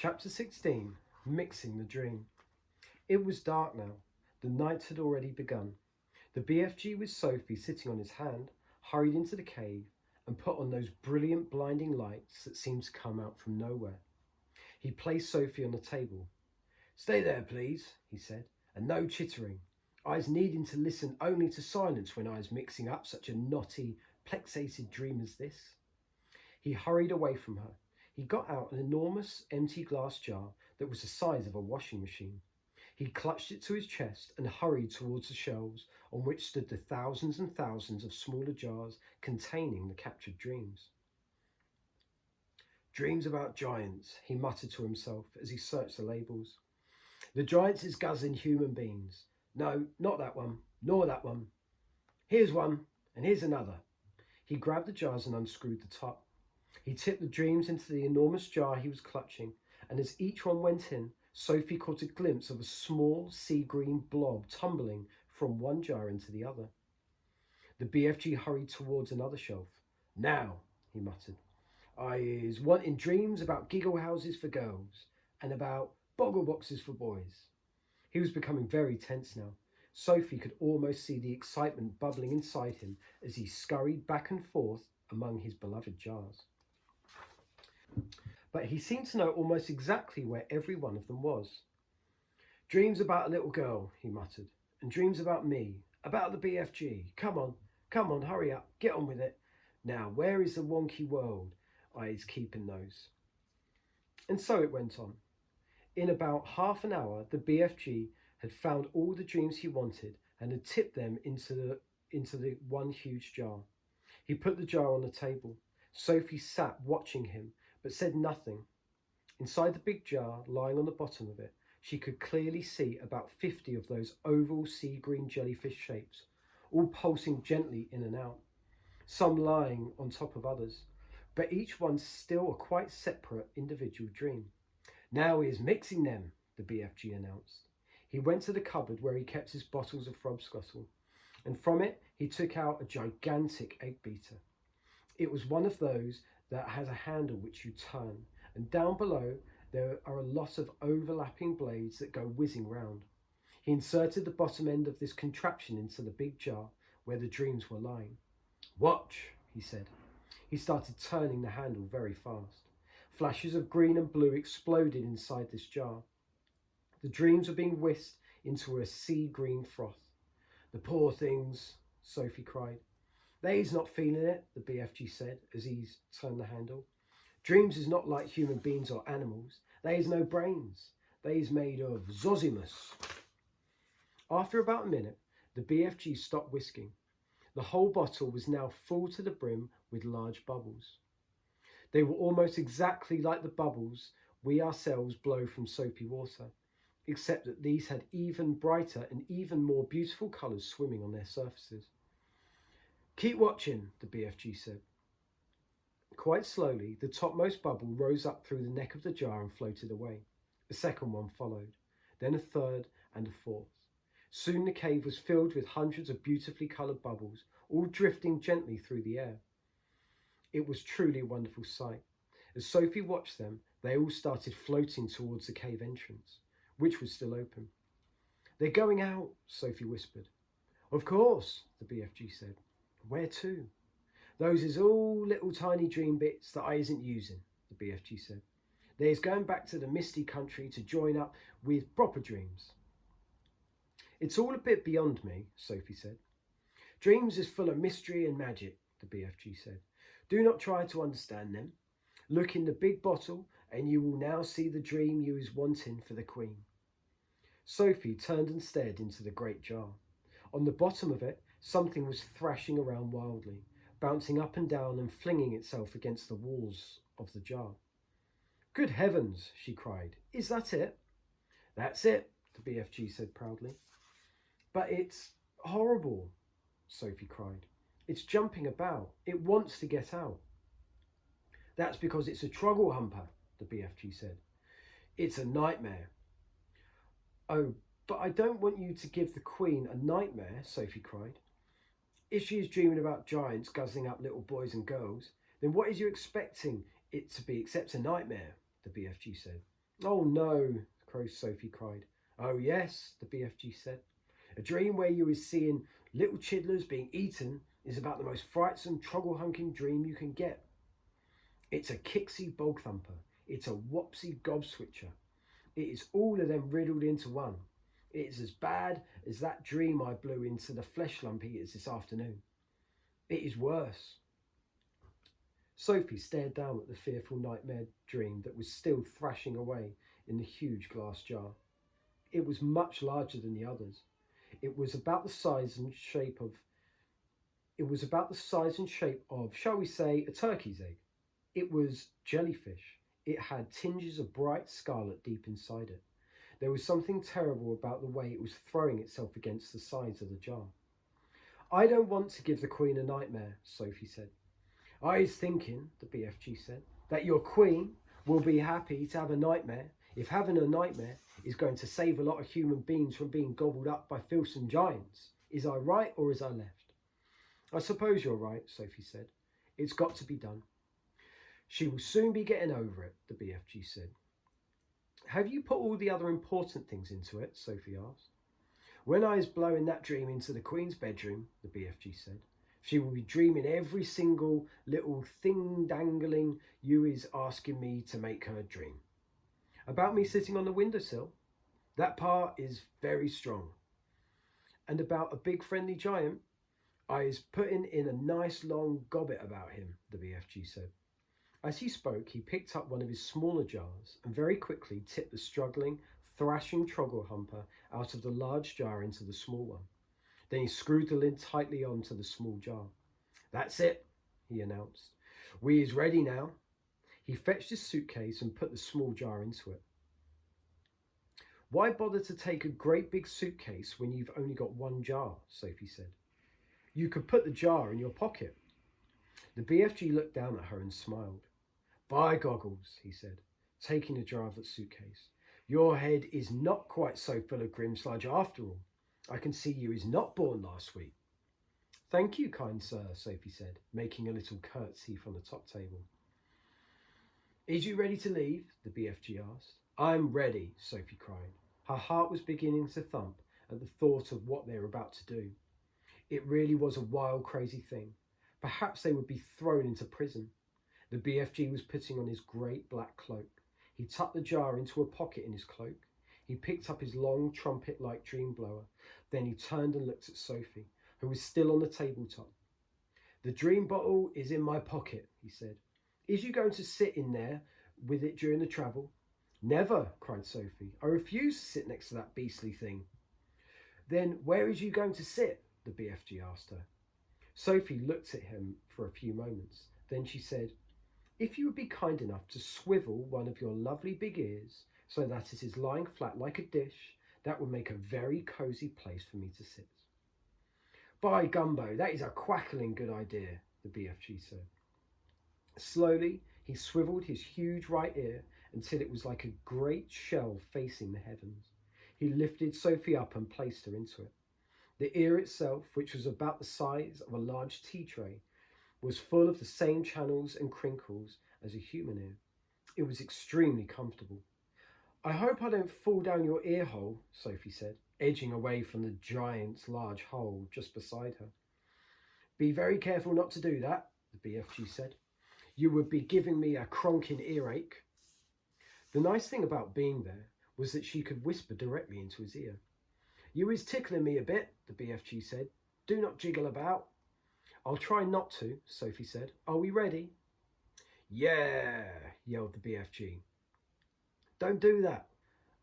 Chapter 16. Mixing the Dream. It was dark now. The night had already begun. The BFG with Sophie sitting on his hand hurried into the cave and put on those brilliant blinding lights that seemed to come out from nowhere. He placed Sophie on the table. "Stay there, please," he said, "and no chittering. I was needing to listen only to silence when I was mixing up such a knotty, plexated dream as this." He hurried away from her. He got out an enormous empty glass jar that was the size of a washing machine. He clutched it to his chest and hurried towards the shelves on which stood the thousands and thousands of smaller jars containing the captured dreams. "Dreams about giants," he muttered to himself as he searched the labels. "The giants is guzzling human beings. No, not that one, nor that one. Here's one, and here's another." He grabbed the jars and unscrewed the top. He tipped the dreams into the enormous jar he was clutching, and as each one went in, Sophie caught a glimpse of a small sea-green blob tumbling from one jar into the other. The BFG hurried towards another shelf. "Now," he muttered, "I is wanting dreams about giggle houses for girls and about boggle boxes for boys." He was becoming very tense now. Sophie could almost see the excitement bubbling inside him as he scurried back and forth among his beloved jars. But he seemed to know almost exactly where every one of them was. "Dreams about a little girl," he muttered, "and dreams about me, about the BFG. Come on, hurry up, get on with it. Now, where is the wonky world? I is keeping those." And so it went on. In about half an hour, the BFG had found all the dreams he wanted and had tipped them into the one huge jar. He put the jar on the table. Sophie sat watching him, but said nothing. Inside the big jar, lying on the bottom of it, she could clearly see about 50 of those oval sea-green jellyfish shapes, all pulsing gently in and out, some lying on top of others, but each one still a quite separate individual dream. "Now he is mixing them," the BFG announced. He went to the cupboard where he kept his bottles of frobscottle, and from it he took out a gigantic egg beater. It was one of those that has a handle which you turn, and down below there are a lot of overlapping blades that go whizzing round. He inserted the bottom end of this contraption into the big jar where the dreams were lying. "Watch," he said. He started turning the handle very fast. Flashes of green and blue exploded inside this jar. The dreams were being whisked into a sea-green froth. "The poor things," Sophie cried. "They's not feeling it," the BFG said as he turned the handle. "Dreams is not like human beings or animals. They's no brains. They's made of zosimus." After about a minute, the BFG stopped whisking. The whole bottle was now full to the brim with large bubbles. They were almost exactly like the bubbles we ourselves blow from soapy water, except that these had even brighter and even more beautiful colours swimming on their surfaces. "Keep watching," the BFG said. Quite slowly, the topmost bubble rose up through the neck of the jar and floated away. A second one followed, then a third and a fourth. Soon the cave was filled with hundreds of beautifully coloured bubbles, all drifting gently through the air. It was truly a wonderful sight. As Sophie watched them, they all started floating towards the cave entrance, which was still open. "They're going out," Sophie whispered. "Of course," the BFG said. "Where to?" "Those is all little tiny dream bits that I isn't using," the BFG said. "They is going back to the misty country to join up with proper dreams." "It's all a bit beyond me," Sophie said. "Dreams is full of mystery and magic," the BFG said. "Do not try to understand them. Look in the big bottle and you will now see the dream you is wanting for the Queen." Sophie turned and stared into the great jar. On the bottom of it, something was thrashing around wildly, bouncing up and down and flinging itself against the walls of the jar. "Good heavens," she cried. "Is that it?" "That's it," the BFG said proudly. "But it's horrible," Sophie cried. "It's jumping about. It wants to get out." "That's because it's a troggle humper," the BFG said. "It's a nightmare." "Oh, but I don't want you to give the Queen a nightmare," Sophie cried. "If she is dreaming about giants guzzling up little boys and girls, then what is you expecting it to be except a nightmare?" the BFG said. Oh no, Sophie cried. Oh yes, the BFG said. A dream where you is seeing little chidlers being eaten is about the most frightsome, trouble-hunking dream you can get. It's a kicksy bog thumper. It's a wopsy gob switcher. It is all of them riddled into one. It is as bad as that dream I blew into the flesh lump eaters this afternoon. It is worse. Sophie stared down at the fearful nightmare dream that was still thrashing away in the huge glass jar. It was much larger than the others. It was about the size and shape of shall we say, a turkey's egg. It was jellyfish. It had tinges of bright scarlet deep inside it. There was something terrible about the way it was throwing itself against the sides of the jar. I don't want to give the Queen a nightmare, Sophie said. I was thinking, the BFG said, that your Queen will be happy to have a nightmare if having a nightmare is going to save a lot of human beings from being gobbled up by fearsome giants. Is I right or is I left? I suppose you're right, Sophie said. It's got to be done. She will soon be getting over it, the BFG said. Have you put all the other important things into it? Sophie asked. When I was blowing that dream into the Queen's bedroom, the BFG said, she will be dreaming every single little thing dangling you is asking me to make her dream. About me sitting on the windowsill? That part is very strong. And about a big friendly giant? I is putting in a nice long gobbet about him, the BFG said. As he spoke, he picked up one of his smaller jars and very quickly tipped the struggling, thrashing Trogglehumper out of the large jar into the small one. Then he screwed the lid tightly onto the small jar. That's it, he announced. We is ready now. He fetched his suitcase and put the small jar into it. Why bother to take a great big suitcase when you've only got one jar? Sophie said. You could put the jar in your pocket. The BFG looked down at her and smiled. By goggles, he said, taking a jar of the suitcase. Your head is not quite so full of grim sludge after all. I can see you is not born last week. Thank you, kind sir, Sophie said, making a little curtsy from the top table. Is you ready to leave? The BFG asked. I'm ready, Sophie cried. Her heart was beginning to thump at the thought of what they were about to do. It really was a wild, crazy thing. Perhaps they would be thrown into prison. The BFG was putting on his great black cloak. He tucked the jar into a pocket in his cloak. He picked up his long trumpet-like dream blower. Then he turned and looked at Sophie, who was still on the tabletop. The dream bottle is in my pocket, he said. Is you going to sit in there with it during the travel? Never, cried Sophie. I refuse to sit next to that beastly thing. Then where is you going to sit? The BFG asked her. Sophie looked at him for a few moments. Then she said, if you would be kind enough to swivel one of your lovely big ears so that it is lying flat like a dish, that would make a very cosy place for me to sit. By gumbo, that is a quackling good idea, the BFG said. Slowly, he swiveled his huge right ear until it was like a great shell facing the heavens. He lifted Sophie up and placed her into it. The ear itself, which was about the size of a large tea tray, was full of the same channels and crinkles as a human ear. It was extremely comfortable. I hope I don't fall down your ear hole, Sophie said, edging away from the giant's large hole just beside her. Be very careful not to do that, the BFG said. You would be giving me a cronking earache. The nice thing about being there was that she could whisper directly into his ear. You is tickling me a bit, the BFG said. Do not jiggle about. I'll try not to, Sophie said. Are we ready? Yeah, yelled the BFG. Don't do that.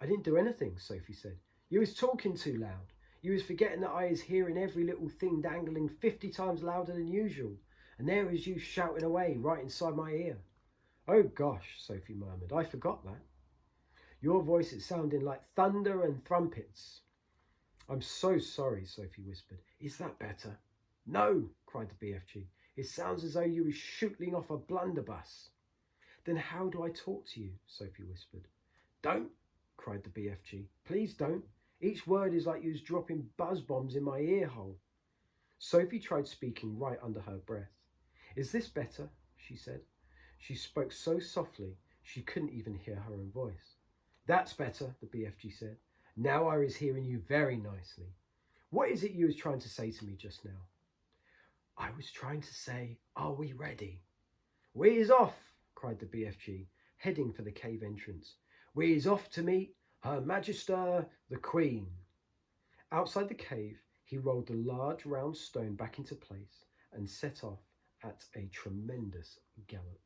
I didn't do anything, Sophie said. You was talking too loud. You was forgetting that I is hearing every little thing dangling 50 times louder than usual. And there is you shouting away right inside my ear. Oh gosh, Sophie murmured. I forgot that. Your voice is sounding like thunder and trumpets. I'm so sorry, Sophie whispered. Is that better? No, cried the BFG. It sounds as though you were shooting off a blunderbuss. Then how do I talk to you? Sophie whispered. Don't, cried the BFG. Please don't. Each word is like you was dropping buzz bombs in my ear hole. Sophie tried speaking right under her breath. Is this better? She said. She spoke so softly she couldn't even hear her own voice. That's better, the BFG said. Now I is hearing you very nicely. What is it you was trying to say to me just now? I was trying to say, are we ready? We is off, cried the BFG, heading for the cave entrance. We is off to meet Her Magister the Queen. Outside the cave, he rolled the large round stone back into place and set off at a tremendous gallop.